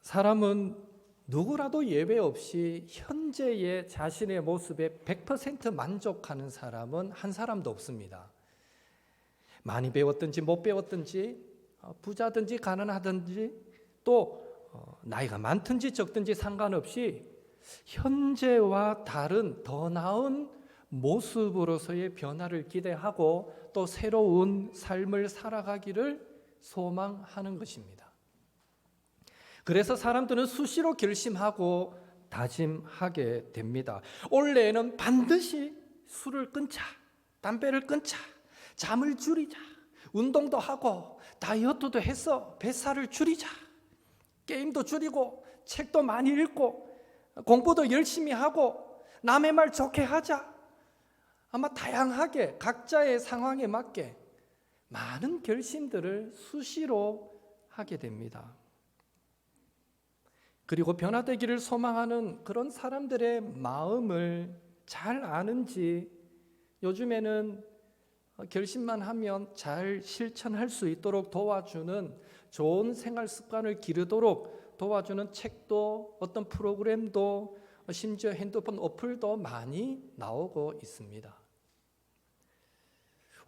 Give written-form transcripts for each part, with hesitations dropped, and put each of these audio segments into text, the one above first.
사람은 누구라도 예외 없이 현재의 자신의 모습에 100% 만족하는 사람은 한 사람도 없습니다. 많이 배웠든지 못 배웠든지, 부자든지 가난하든지, 또 나이가 많든지 적든지 상관없이 현재와 다른 더 나은 모습으로서의 변화를 기대하고 또 새로운 삶을 살아가기를 소망하는 것입니다. 그래서 사람들은 수시로 결심하고 다짐하게 됩니다. 올해는 반드시 술을 끊자, 담배를 끊자, 잠을 줄이자, 운동도 하고 다이어트도 해서 뱃살을 줄이자, 게임도 줄이고 책도 많이 읽고 공부도 열심히 하고 남의 말 좋게 하자. 아마 다양하게 각자의 상황에 맞게 많은 결심들을 수시로 하게 됩니다. 그리고 변화되기를 소망하는 그런 사람들의 마음을 잘 아는지 요즘에는 결심만 하면 잘 실천할 수 있도록 도와주는 좋은 생활 습관을 기르도록 도와주는 책도 어떤 프로그램도 심지어 핸드폰 어플도 많이 나오고 있습니다.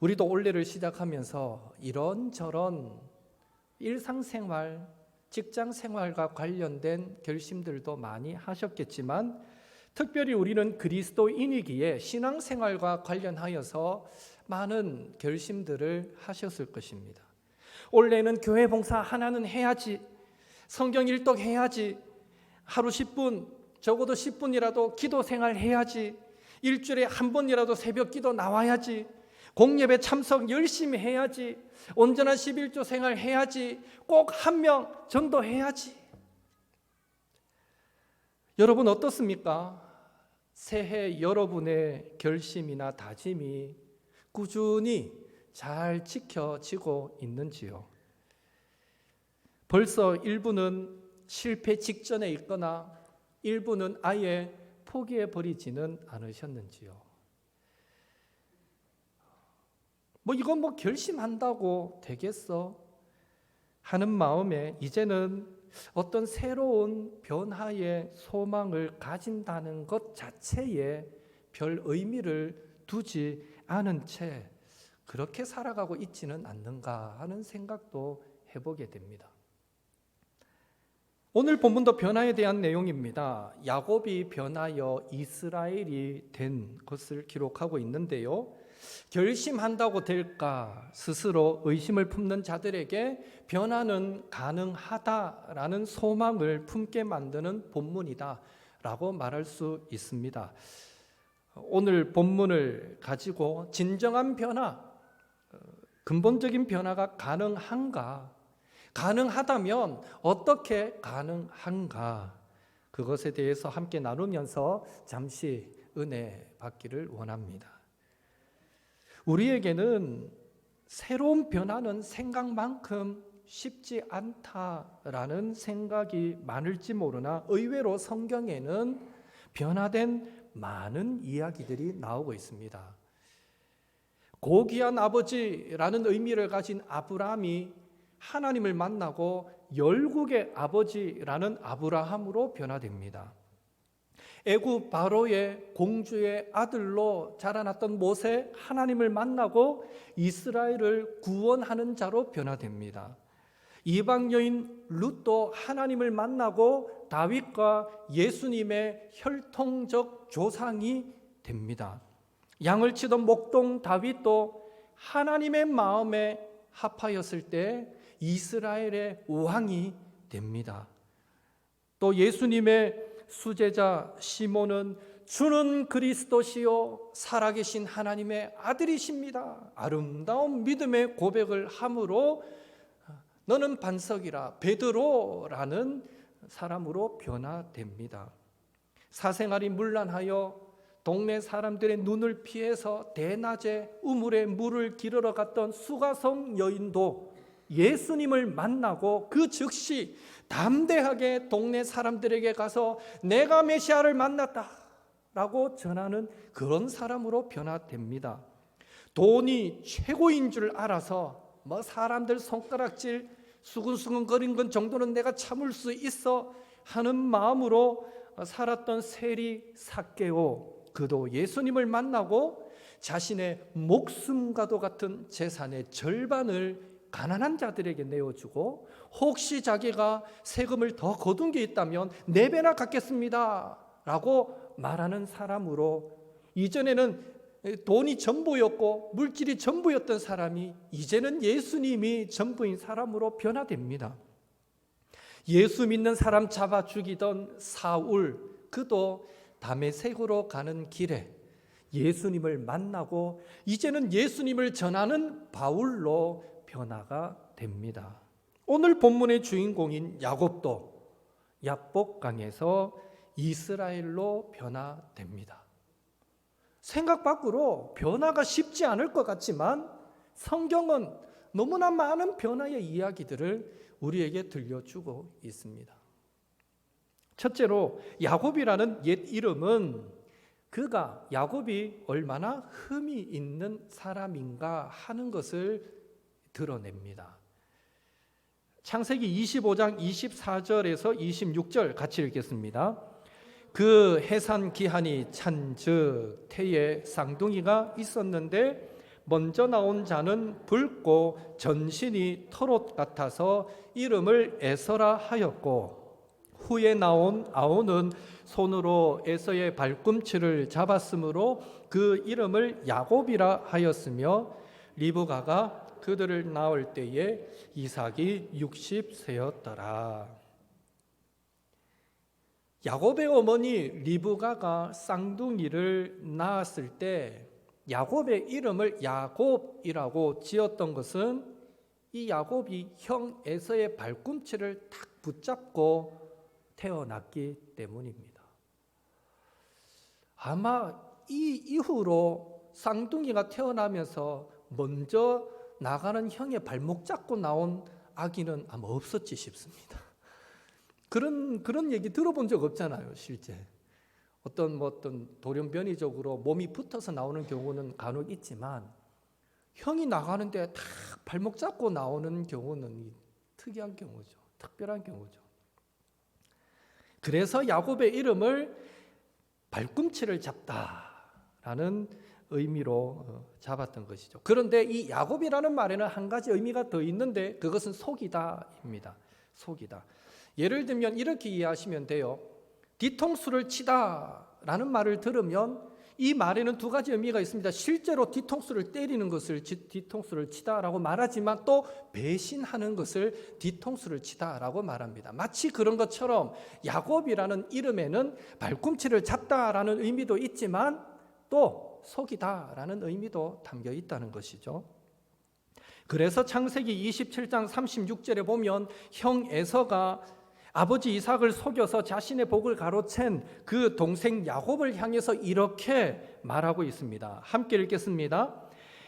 우리도 올해를 시작하면서 이런저런 일상생활, 직장생활과 관련된 결심들도 많이 하셨겠지만 특별히 우리는 그리스도인이기에 신앙생활과 관련하여서 많은 결심들을 하셨을 것입니다. 올해는 교회 봉사 하나는 해야지, 성경 일독 해야지, 하루 10분, 적어도 10분이라도 기도 생활 해야지, 일주일에 한 번이라도 새벽 기도 나와야지, 공예배 참석 열심히 해야지, 온전한 11조 생활 해야지, 꼭 한 명 전도해야지. 여러분 어떻습니까? 새해 여러분의 결심이나 다짐이 꾸준히 잘 지켜지고 있는지요? 벌써 일부는 실패 직전에 있거나 일부는 아예 포기해버리지는 않으셨는지요? 이건 결심한다고 되겠어? 하는 마음에 이제는 어떤 새로운 변화의 소망을 가진다는 것 자체에 별 의미를 두지 않은 채 그렇게 살아가고 있지는 않는가 하는 생각도 해보게 됩니다. 오늘 본문도 변화에 대한 내용입니다. 야곱이 변하여 이스라엘이 된 것을 기록하고 있는데요. 결심한다고 될까 스스로 의심을 품는 자들에게 변화는 가능하다라는 소망을 품게 만드는 본문이다라고 말할 수 있습니다. 오늘 본문을 가지고 진정한 변화, 근본적인 변화가 가능한가? 가능하다면 어떻게 가능한가? 그것에 대해서 함께 나누면서 잠시 은혜 받기를 원합니다. 우리에게는 새로운 변화는 생각만큼 쉽지 않다라는 생각이 많을지 모르나 의외로 성경에는 변화된 많은 이야기들이 나오고 있습니다. 고귀한 아버지라는 의미를 가진 아브라함이 하나님을 만나고 열국의 아버지라는 아브라함으로 변화됩니다. 애굽 바로의 공주의 아들로 자라났던 모세, 하나님을 만나고 이스라엘을 구원하는 자로 변화됩니다. 이방 여인 룻도 하나님을 만나고 다윗과 예수님의 혈통적 조상이 됩니다. 양을 치던 목동 다윗도 하나님의 마음에 합하였을 때 이스라엘의 왕이 됩니다. 또 예수님의 수제자 시몬은 주는 그리스도시요 살아계신 하나님의 아들이십니다. 아름다운 믿음의 고백을 함으로 너는 반석이라 베드로라는 사람으로 변화됩니다. 사생활이 문란하여 동네 사람들의 눈을 피해서 대낮에 우물에 물을 기르러 갔던 수가성 여인도 예수님을 만나고 그 즉시 담대하게 동네 사람들에게 가서 내가 메시아를 만났다 라고 전하는 그런 사람으로 변화됩니다. 돈이 최고인 줄 알아서 사람들 손가락질 수근수근거린 건 정도는 내가 참을 수 있어 하는 마음으로 살았던 세리 삭개오, 그도 예수님을 만나고 자신의 목숨과도 같은 재산의 절반을 가난한 자들에게 내어주고, 혹시 자기가 세금을 더 거둔 게 있다면 4배나 갚겠습니다 라고 말하는 사람으로, 이전에는 돈이 전부였고 물질이 전부였던 사람이 이제는 예수님이 전부인 사람으로 변화됩니다. 예수 믿는 사람 잡아 죽이던 사울, 그도 다메섹으로 가는 길에 예수님을 만나고 이제는 예수님을 전하는 바울로 변화가 됩니다. 오늘 본문의 주인공인 야곱도 야복강에서 이스라엘로 변화됩니다. 생각 밖으로 변화가 쉽지 않을 것 같지만 성경은 너무나 많은 변화의 이야기들을 우리에게 들려주고 있습니다. 첫째로 야곱이라는 옛 이름은 그가 야곱이 얼마나 흠이 있는 사람인가 하는 것을 드러냅니다. 창세기 25장 24절에서 26절 같이 읽겠습니다. 그 해산 기한이 찬즉 태에 쌍둥이가 있었는데 먼저 나온 자는 붉고 전신이 털옷 같아서 이름을 에서라 하였고, 후에 나온 아온은 손으로 에서의 발꿈치를 잡았으므로 그 이름을 야곱이라 하였으며, 리브가가 그들을 낳을 때에 이삭이 60세였더라. 야곱의 어머니 리브가가 쌍둥이를 낳았을 때 야곱의 이름을 야곱이라고 지었던 것은 이 야곱이 형 에서의 발꿈치를 탁 붙잡고 태어났기 때문입니다. 아마 이 이후로 쌍둥이가 태어나면서 먼저 나가는 형의 발목 잡고 나온 아기는 아마 없었지 싶습니다. 그런 얘기 들어본 적 없잖아요, 실제. 어떤 돌연변이적으로 몸이 붙어서 나오는 경우는 간혹 있지만, 형이 나가는데 딱 발목 잡고 나오는 경우는 특이한 경우죠. 특별한 경우죠. 그래서 야곱의 이름을 발꿈치를 잡다라는 의미로 잡았던 것이죠. 그런데 이 야곱이라는 말에는 한 가지 의미가 더 있는데, 그것은 속이다입니다. 속이다. 예를 들면 이렇게 이해하시면 돼요. 뒤통수를 치다라는 말을 들으면 이 말에는 두 가지 의미가 있습니다. 실제로 뒤통수를 때리는 것을 뒤통수를 치다라고 말하지만, 또 배신하는 것을 뒤통수를 치다라고 말합니다. 마치 그런 것처럼 야곱이라는 이름에는 발꿈치를 잡다라는 의미도 있지만 또 속이다라는 의미도 담겨 있다는 것이죠. 그래서 창세기 27장 36절에 보면 형 에서가 아버지 이삭을 속여서 자신의 복을 가로챈 그 동생 야곱을 향해서 이렇게 말하고 있습니다. 함께 읽겠습니다.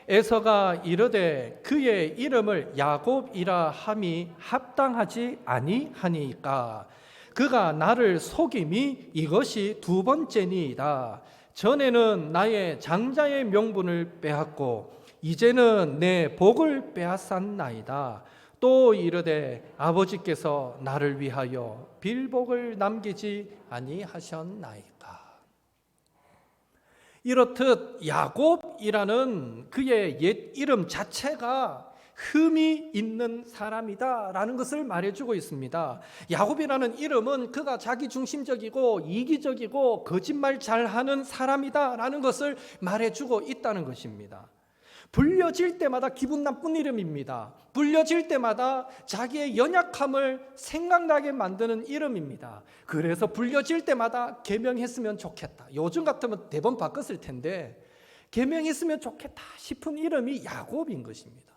에서가 이르되 그의 이름을 야곱이라 함이 합당하지 아니하니까 그가 나를 속임이 이것이 2번째니이다. 전에는 나의 장자의 명분을 빼앗고 이제는 내 복을 빼앗았나이다. 또 이르되 아버지께서 나를 위하여 빌복을 남기지 아니하셨나이까. 이렇듯 야곱이라는 그의 옛 이름 자체가 흠이 있는 사람이다라는 것을 말해주고 있습니다. 야곱이라는 이름은 그가 자기중심적이고 이기적이고 거짓말 잘하는 사람이다라는 것을 말해주고 있다는 것입니다. 불려질 때마다 기분 나쁜 이름입니다. 불려질 때마다 자기의 연약함을 생각나게 만드는 이름입니다. 그래서 불려질 때마다 계명했으면 좋겠다. 요즘 같으면 대번 바꿨을 텐데 계명했으면 좋겠다 싶은 이름이 야곱인 것입니다.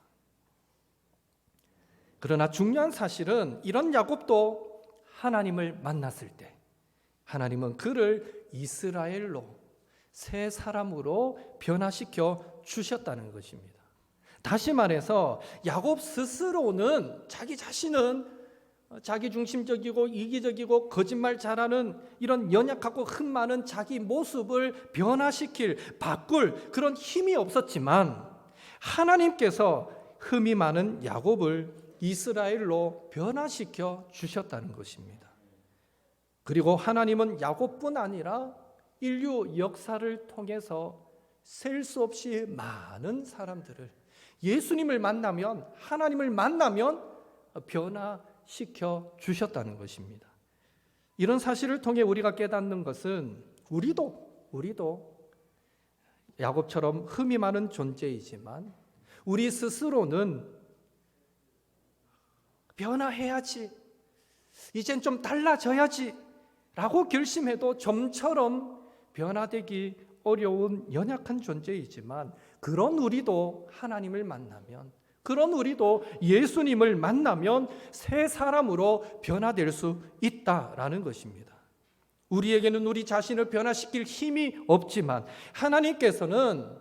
그러나 중요한 사실은 이런 야곱도 하나님을 만났을 때 하나님은 그를 이스라엘로, 새 사람으로 변화시켜 주셨다는 것입니다. 다시 말해서 야곱 스스로는 자기 자신은 자기중심적이고 이기적이고 거짓말 잘하는 이런 연약하고 흠 많은 자기 모습을 변화시킬, 바꿀 그런 힘이 없었지만 하나님께서 흠이 많은 야곱을 이스라엘로 변화시켜 주셨다는 것입니다. 그리고 하나님은 야곱뿐 아니라 인류 역사를 통해서 셀 수 없이 많은 사람들을 예수님을 만나면, 하나님을 만나면 변화시켜 주셨다는 것입니다. 이런 사실을 통해 우리가 깨닫는 것은 우리도 야곱처럼 흠이 많은 존재이지만 우리 스스로는 변화해야지, 이젠 좀 달라져야지 라고 결심해도 좀처럼 변화되기 어려운 연약한 존재이지만, 그런 우리도 하나님을 만나면, 그런 우리도 예수님을 만나면 새 사람으로 변화될 수 있다라는 것입니다. 우리에게는 우리 자신을 변화시킬 힘이 없지만 하나님께는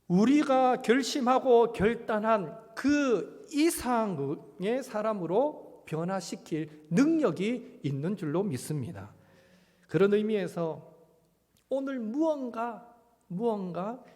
우리가 결심하고 결단한 그 이상의 사람으로 변화시킬 능력이 있는 줄로 믿습니다. 그런 의미에서 오늘 무언가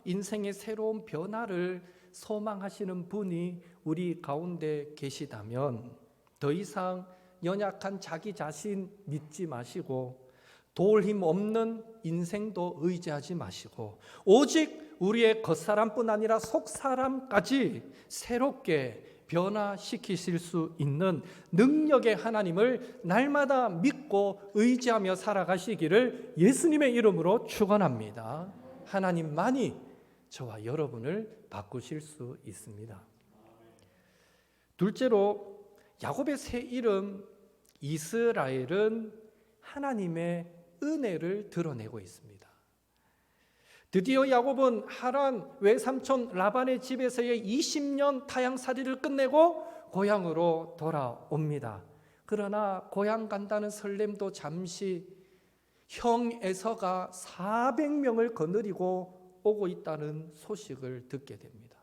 인생의 새로운 변화를 소망하시는 분이 우리 가운데 계시다면 더 이상 연약한 자기 자신 믿지 마시고 도울 힘 없는 인생도 의지하지 마시고 오직 우리의 겉사람뿐 아니라 속사람까지 새롭게 변화시키실 수 있는 능력의 하나님을 날마다 믿고 의지하며 살아가시기를 예수님의 이름으로 축원합니다. 하나님만이 저와 여러분을 바꾸실 수 있습니다. 둘째로 야곱의 새 이름 이스라엘은 하나님의 은혜를 드러내고 있습니다. 드디어 야곱은 하란 외삼촌 라반의 집에서의 20년 타향살이를 끝내고 고향으로 돌아옵니다. 그러나 고향 간다는 설렘도 잠시 형 에서가 400명을 거느리고 오고 있다는 소식을 듣게 됩니다.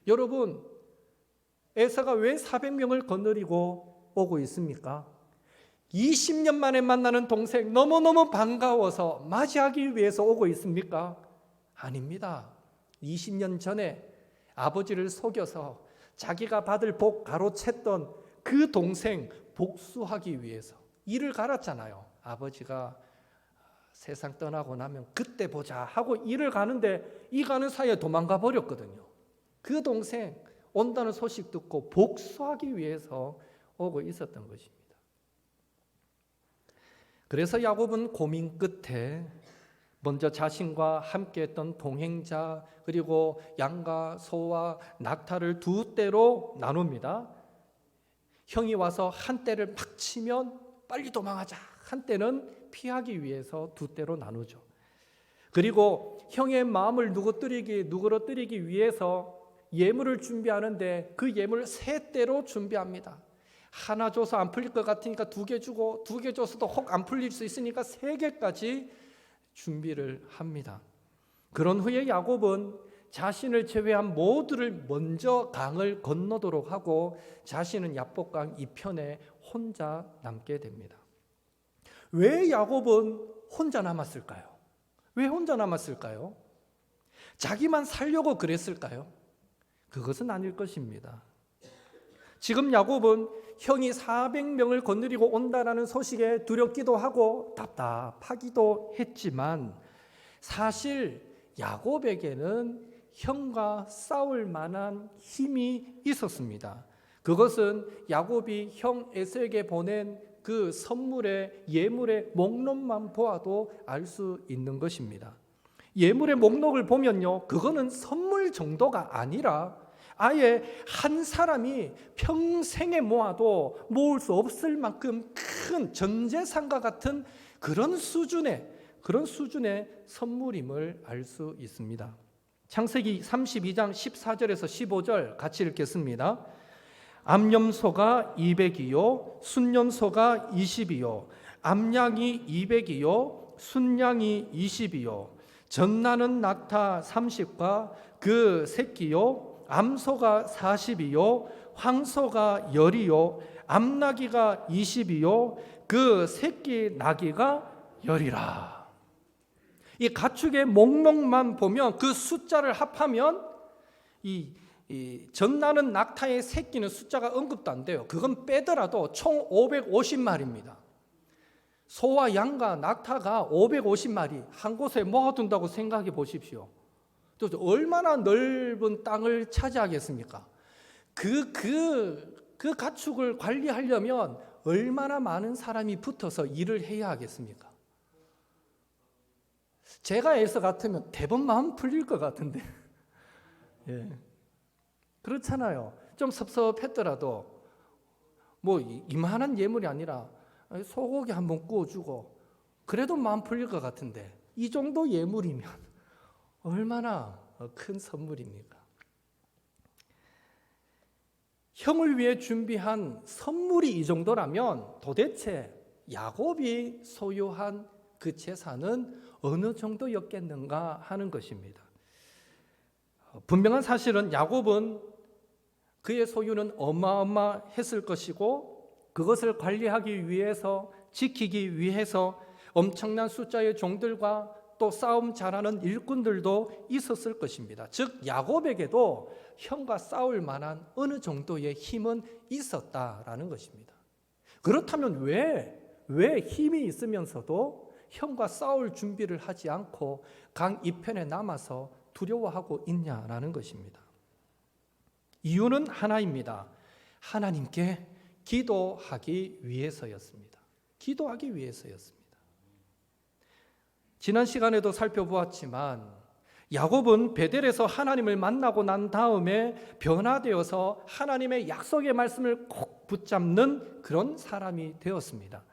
여러분, 에서가 왜 400명을 거느리고 오고 있습니까? 20년 만에 만나는 동생 너무너무 반가워서 맞이하기 위해서 오고 있습니까? 아닙니다. 20년 전에 아버지를 속여서 자기가 받을 복 가로챘던 그 동생 복수하기 위해서 일을 갈았잖아요. 아버지가 세상 떠나고 나면 그때 보자 하고 일을 가는데 이 가는 사이에 도망가 버렸거든요. 그 동생 온다는 소식 듣고 복수하기 위해서 오고 있었던 것입니다. 그래서 야곱은 고민 끝에 먼저 자신과 함께했던 동행자 그리고 양과 소와 낙타를 두 떼로 나눕니다. 형이 와서 한 떼를 막 치면 빨리 도망하자, 한 떼는 피하기 위해서 두 떼로 나누죠. 그리고 형의 마음을 누그러뜨리기 위해서 예물을 준비하는데 그 예물을 세 떼로 준비합니다. 하나 줘서 안 풀릴 것 같으니까 2개 주고 2개 줘서도 혹 안 풀릴 수 있으니까 3개까지 준비를 합니다. 그런 후에 야곱은 자신을 제외한 모두를 먼저 강을 건너도록 하고 자신은 야복강 이편에 혼자 남게 됩니다. 왜 야곱은 혼자 남았을까요? 왜 혼자 남았을까요? 자기만 살려고 그랬을까요? 그것은 아닐 것입니다. 지금 야곱은 형이 400명을 거느리고 온다라는 소식에 두렵기도 하고 답답하기도 했지만 사실 야곱에게는 형과 싸울 만한 힘이 있었습니다. 그것은 야곱이 형 에서에게 보낸 그 선물의 예물의 목록만 보아도 알 수 있는 것입니다. 예물의 목록을 보면요, 그거는 선물 정도가 아니라 아예 한 사람이 평생에 모아도 모을 수 없을 만큼 큰 전재산과 같은 그런 수준의 선물임을 알 수 있습니다. 창세기 32장 14절에서 15절 같이 읽겠습니다. 암염소가 200이요 순염소가 20이요 암양이 200이요 순양이 20이요 젖나는 낙타 30과 그 새끼요 암소가 40이요 황소가 10이요 암나귀가 20이요 그 새끼 나귀가 10이라. 이 가축의 목록만 보면 그 숫자를 합하면 이 이 전나는 낙타의 새끼는 숫자가 언급도 안 돼요. 그건 빼더라도 총 550마리입니다. 소와 양과 낙타가 550마리 한 곳에 모아둔다고 생각해 보십시오. 또 얼마나 넓은 땅을 차지하겠습니까? 그 가축을 관리하려면 얼마나 많은 사람이 붙어서 일을 해야 하겠습니까? 제가 에서 같으면 대번 마음 풀릴 것 같은데. 예. 그렇잖아요. 좀 섭섭했더라도 뭐 이만한 예물이 아니라 소고기 한번 구워주고 그래도 마음 풀릴 것 같은데 이 정도 예물이면 얼마나 큰 선물입니까? 형을 위해 준비한 선물이 이 정도라면 도대체 야곱이 소유한 그 재산은 어느 정도였겠는가 하는 것입니다. 분명한 사실은 야곱은 그의 소유는 어마어마했을 것이고 그것을 관리하기 위해서, 지키기 위해서 엄청난 숫자의 종들과 또 싸움 잘하는 일꾼들도 있었을 것입니다. 즉 야곱에게도 형과 싸울 만한 어느 정도의 힘은 있었다라는 것입니다. 그렇다면 왜 힘이 있으면서도 형과 싸울 준비를 하지 않고 강 이편에 남아서 두려워하고 있냐라는 것입니다. 이유는 하나입니다. 하나님께 기도하기 위해서였습니다. 기도하기 위해서였습니다. 지난 시간에도 살펴보았지만 야곱은 베델에서 하나님을 만나고 난 다음에 변화되어서 하나님의 약속의 말씀을 꼭 붙잡는 그런 사람이 되었습니다.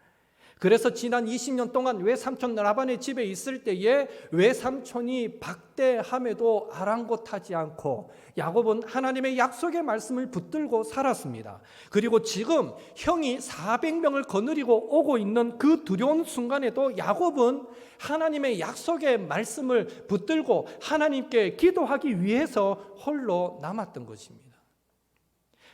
그래서 지난 20년 동안 외삼촌 라반의 집에 있을 때에 외삼촌이 박대함에도 아랑곳하지 않고 야곱은 하나님의 약속의 말씀을 붙들고 살았습니다. 그리고 지금 형이 400명을 거느리고 오고 있는 그 두려운 순간에도 야곱은 하나님의 약속의 말씀을 붙들고 하나님께 기도하기 위해서 홀로 남았던 것입니다.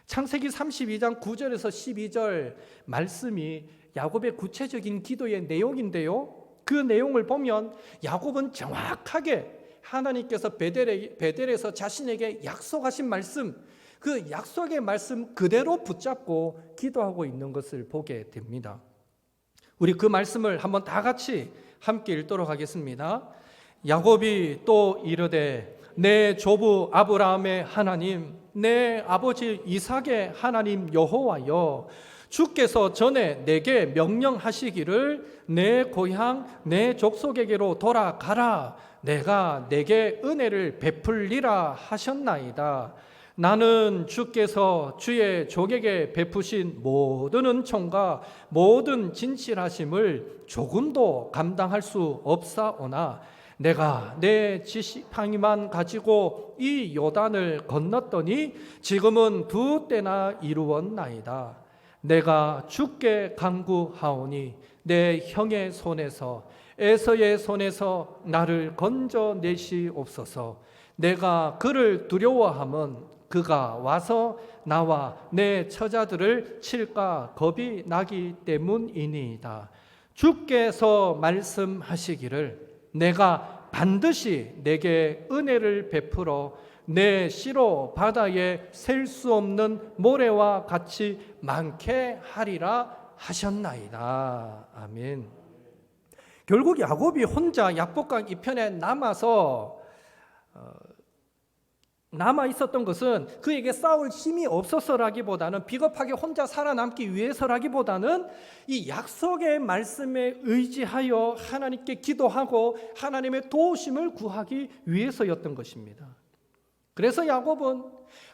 창세기 32장 9절에서 12절 말씀이 야곱의 구체적인 기도의 내용인데요. 그 내용을 보면 야곱은 정확하게 하나님께서 베델에서 자신에게 약속하신 말씀, 그 약속의 말씀 그대로 붙잡고 기도하고 있는 것을 보게 됩니다. 우리 그 말씀을 한번 다 같이 함께 읽도록 하겠습니다. 야곱이 또 이르되 내 조부 아브라함의 하나님, 내 아버지 이삭의 하나님 여호와여, 주께서 전에 내게 명령하시기를 내 고향 내 족속에게로 돌아가라, 내가 내게 은혜를 베풀리라 하셨나이다. 나는 주께서 주의 족에게 베푸신 모든 은총과 모든 진실하심을 조금도 감당할 수 없사오나 내가 내 지팡이만 가지고 이 요단을 건넜더니 지금은 두 때나 이루었나이다. 내가 주께 간구하오니 내 형의 손에서 에서의 손에서 나를 건져내시옵소서. 내가 그를 두려워함은 그가 와서 나와 내 처자들을 칠까 겁이 나기 때문이니이다. 주께서 말씀하시기를 내가 반드시 내게 은혜를 베풀어 내 씨로 바다에 셀 수 없는 모래와 같이 많게 하리라 하셨나이다. 아멘. 결국 야곱이 혼자 약복강 이편에 남아 있었던 것은 그에게 싸울 힘이 없어서라기보다는, 비겁하게 혼자 살아남기 위해서라기보다는 이 약속의 말씀에 의지하여 하나님께 기도하고 하나님의 도우심을 구하기 위해서였던 것입니다. 그래서 야곱은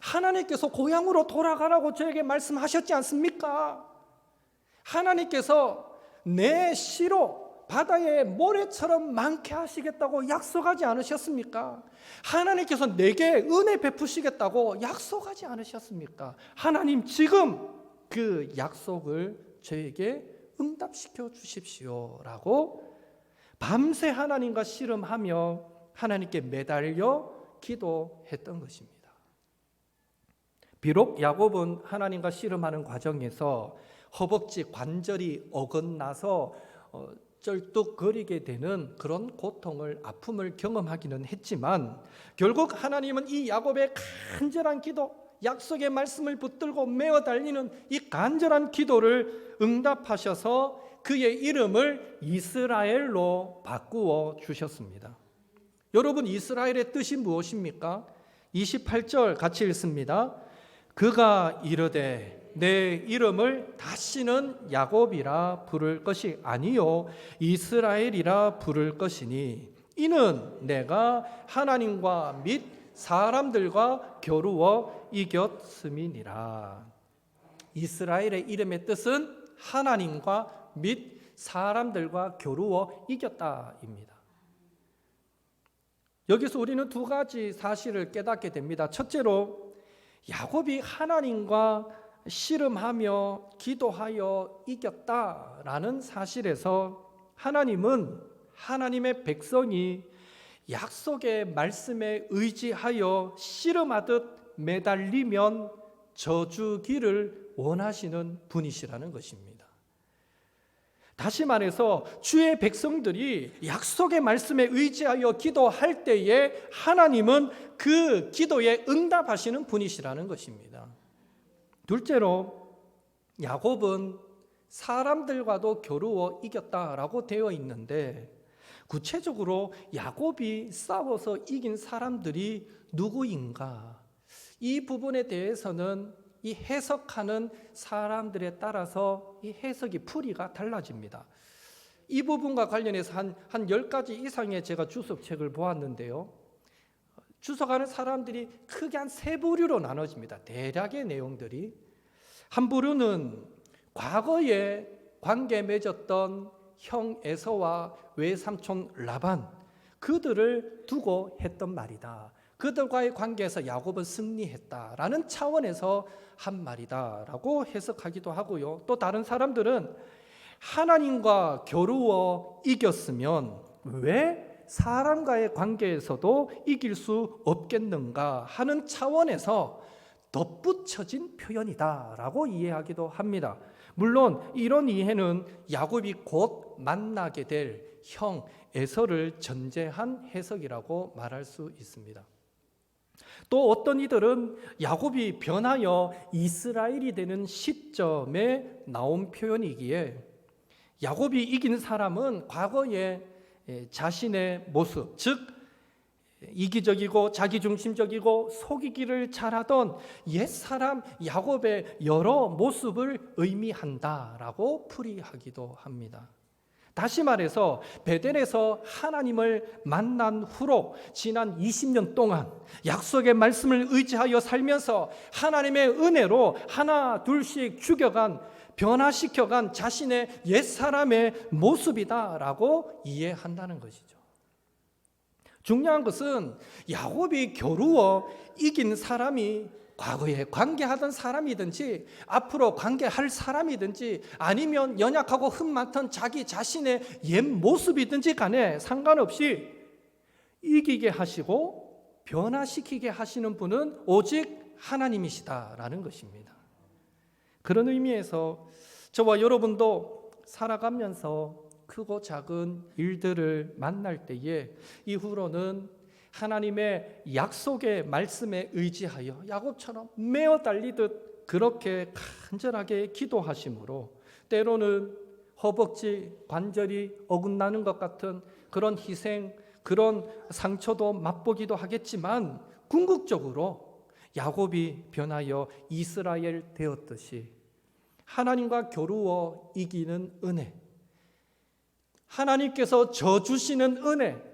하나님께서 고향으로 돌아가라고 저에게 말씀하셨지 않습니까? 하나님께서 내 씨로 바다에 모래처럼 많게 하시겠다고 약속하지 않으셨습니까? 하나님께서 내게 은혜 베푸시겠다고 약속하지 않으셨습니까? 하나님 지금 그 약속을 저에게 응답시켜 주십시오라고 밤새 하나님과 씨름하며 하나님께 매달려 기도했던 것입니다. 비록 야곱은 하나님과 씨름하는 과정에서 허벅지 관절이 어긋나서 쩔뚝거리게 되는 그런 고통을, 아픔을 경험하기는 했지만 결국 하나님은 이 야곱의 간절한 기도, 약속의 말씀을 붙들고 메어 달리는 이 간절한 기도를 응답하셔서 그의 이름을 이스라엘로 바꾸어 주셨습니다. 여러분, 이스라엘의 뜻이 무엇입니까? 28절 같이 읽습니다. 그가 이르되 내 이름을 다시는 야곱이라 부를 것이 아니요 이스라엘이라 부를 것이니 이는 내가 하나님과 및 사람들과 겨루어 이겼음이니라. 이스라엘의 이름의 뜻은 하나님과 및 사람들과 겨루어 이겼다입니다. 여기서 우리는 두 가지 사실을 깨닫게 됩니다. 첫째로 야곱이 하나님과 씨름하며 기도하여 이겼다라는 사실에서 하나님은 하나님의 백성이 약속의 말씀에 의지하여 씨름하듯 매달리면 저주기를 원하시는 분이시라는 것입니다. 다시 말해서 주의 백성들이 약속의 말씀에 의지하여 기도할 때에 하나님은 그 기도에 응답하시는 분이시라는 것입니다. 둘째로 야곱은 사람들과도 겨루어 이겼다라고 되어 있는데 구체적으로 야곱이 싸워서 이긴 사람들이 누구인가? 이 부분에 대해서는 이 해석하는 사람들에 따라서 이 해석이 풀이가 달라집니다. 이 부분과 관련해서 한 10가지 이상의 제가 주석책을 보았는데요. 주석하는 사람들이 크게 한 세 부류로 나눠집니다. 대략의 내용들이. 한 부류는 과거에 관계 맺었던 형 에서와 외삼촌 라반, 그들을 두고 했던 말이다. 그들과의 관계에서 야곱은 승리했다라는 차원에서 한 말이다라고 해석하기도 하고요. 또 다른 사람들은 하나님과 겨루어 이겼으면 왜 사람과의 관계에서도 이길 수 없겠는가 하는 차원에서 덧붙여진 표현이다라고 이해하기도 합니다. 물론 이런 이해는 야곱이 곧 만나게 될 형 에서를 전제한 해석이라고 말할 수 있습니다. 또 어떤 이들은 야곱이 변하여 이스라엘이 되는 시점에 나온 표현이기에 야곱이 이긴 사람은 과거에 자신의 모습, 즉 이기적이고 자기중심적이고 속이기를 잘하던 옛사람 야곱의 여러 모습을 의미한다라고 풀이하기도 합니다. 다시 말해서 베델에서 하나님을 만난 후로 지난 20년 동안 약속의 말씀을 의지하여 살면서 하나님의 은혜로 하나 둘씩 죽여간, 변화시켜간 자신의 옛사람의 모습이다라고 이해한다는 것이죠. 중요한 것은 야곱이 겨루어 이긴 사람이 과거에 관계하던 사람이든지 앞으로 관계할 사람이든지 아니면 연약하고 흠 많던 자기 자신의 옛 모습이든지 간에 상관없이 이기게 하시고 변화시키게 하시는 분은 오직 하나님이시다라는 것입니다. 그런 의미에서 저와 여러분도 살아가면서 크고 작은 일들을 만날 때에 이후로는 하나님의 약속의 말씀에 의지하여 야곱처럼 메어 달리듯 그렇게 간절하게 기도하심으로 때로는 허벅지 관절이 어긋나는 것 같은 그런 희생, 그런 상처도 맛보기도 하겠지만 궁극적으로 야곱이 변하여 이스라엘 되었듯이 하나님과 겨루어 이기는 은혜, 하나님께서 저 주시는 은혜,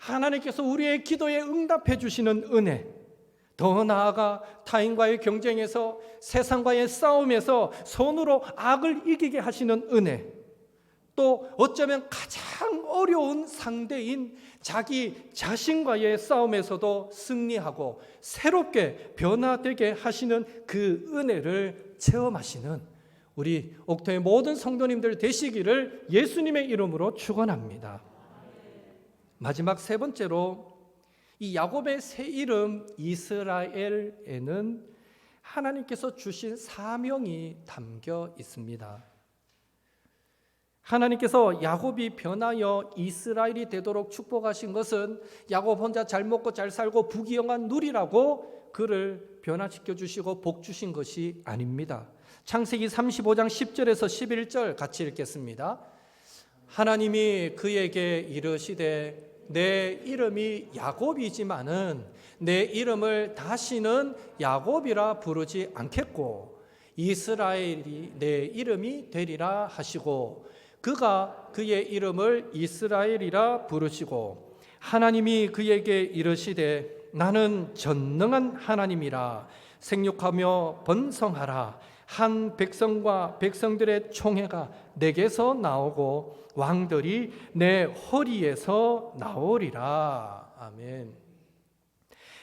하나님께서 우리의 기도에 응답해 주시는 은혜, 더 나아가 타인과의 경쟁에서 세상과의 싸움에서 손으로 악을 이기게 하시는 은혜, 또 어쩌면 가장 어려운 상대인 자기 자신과의 싸움에서도 승리하고 새롭게 변화되게 하시는 그 은혜를 체험하시는 우리 옥토의 모든 성도님들 되시기를 예수님의 이름으로 축원합니다. 마지막 세 번째로 이 야곱의 새 이름 이스라엘에는 하나님께서 주신 사명이 담겨 있습니다. 하나님께서 야곱이 변하여 이스라엘이 되도록 축복하신 것은 야곱 혼자 잘 먹고 잘 살고 부귀영한 누리라고 그를 변화시켜 주시고 복 주신 것이 아닙니다. 창세기 35장 10절에서 11절 같이 읽겠습니다. 하나님이 그에게 이르시되 내 이름이 야곱이지만은 내 이름을 다시는 야곱이라 부르지 않겠고 이스라엘이 내 이름이 되리라 하시고 그가 그의 이름을 이스라엘이라 부르시고 하나님이 그에게 이르시되 나는 전능한 하나님이라 생육하며 번성하라 한 백성과 백성들의 총회가 내게서 나오고 왕들이 내 허리에서 나오리라. 아멘.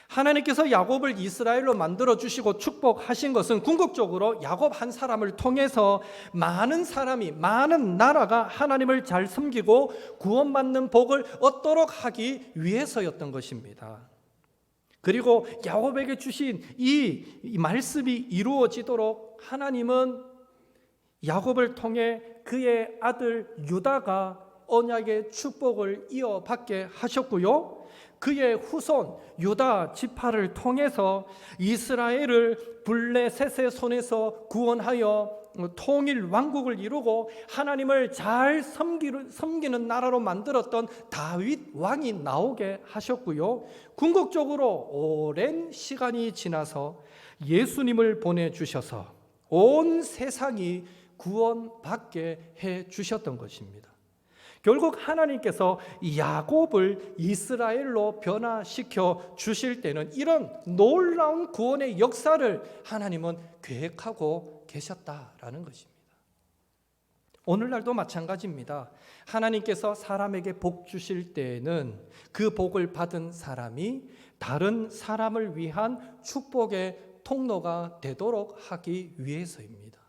하나님께서 야곱을 이스라엘로 만들어 주시고 축복하신 것은 궁극적으로 야곱 한 사람을 통해서 많은 사람이, 많은 나라가 하나님을 잘 섬기고 구원받는 복을 얻도록 하기 위해서였던 것입니다. 그리고 야곱에게 주신 이 말씀이 이루어지도록 하나님은 야곱을 통해 그의 아들 유다가 언약의 축복을 이어받게 하셨고요. 그의 후손 유다 지파를 통해서 이스라엘을 블레셋의 손에서 구원하여 통일 왕국을 이루고 하나님을 잘 섬기는 나라로 만들었던 다윗 왕이 나오게 하셨고요. 궁극적으로 오랜 시간이 지나서 예수님을 보내주셔서 온 세상이 구원받게 해주셨던 것입니다. 결국 하나님께서 야곱을 이스라엘로 변화시켜 주실 때는 이런 놀라운 구원의 역사를 하나님은 계획하고 계셨다라는 것입니다. 오늘날도 마찬가지입니다. 하나님께서 사람에게 복 주실 때에는 그 복을 받은 사람이 다른 사람을 위한 축복의 통로가 되도록 하기 위해서입니다.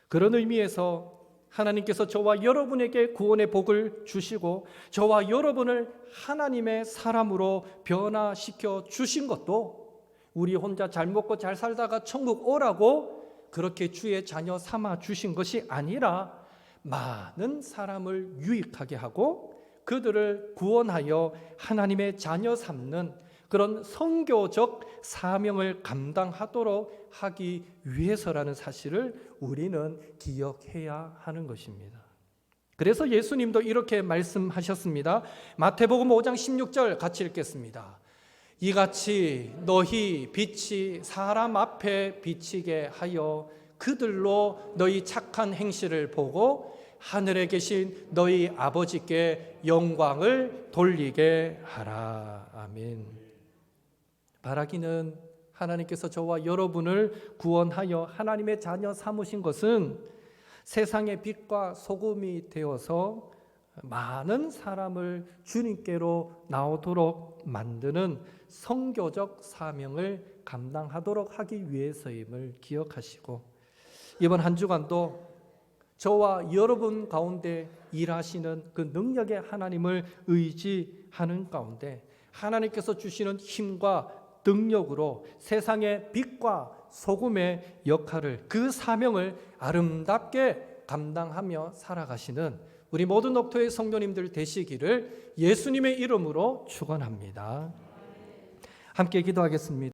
그런 의미에서 하나님께서 저와 여러분에게 구원의 복을 주시고 저와 여러분을 하나님의 사람으로 변화시켜 주신 것도 우리 혼자 잘 먹고 잘 살다가 천국 오라고 그렇게 주의 자녀 삼아 주신 것이 아니라 많은 사람을 유익하게 하고 그들을 구원하여 하나님의 자녀 삼는 그런 선교적 사명을 감당하도록 하기 위해서라는 사실을 우리는 기억해야 하는 것입니다. 그래서 예수님도 이렇게 말씀하셨습니다. 마태복음 5장 16절 같이 읽겠습니다. 이같이 너희 빛이 사람 앞에 비치게 하여 그들로 너희 착한 행실을 보고 하늘에 계신 너희 아버지께 영광을 돌리게 하라. 아멘. 바라기는 하나님께서 저와 여러분을 구원하여 하나님의 자녀 삼으신 것은 세상의 빛과 소금이 되어서 많은 사람을 주님께로 나오도록 만드는 선교적 사명을 감당하도록 하기 위해서임을 기억하시고 이번 한 주간도 저와 여러분 가운데 일하시는 그 능력의 하나님을 의지하는 가운데 하나님께서 주시는 힘과 능력으로 세상의 빛과 소금의 역할을 그 사명을 아름답게 감당하며 살아가시는 우리 모든 녹토의 성도님들 되시기를 예수님의 이름으로 축원합니다. 함께 기도하겠습니다.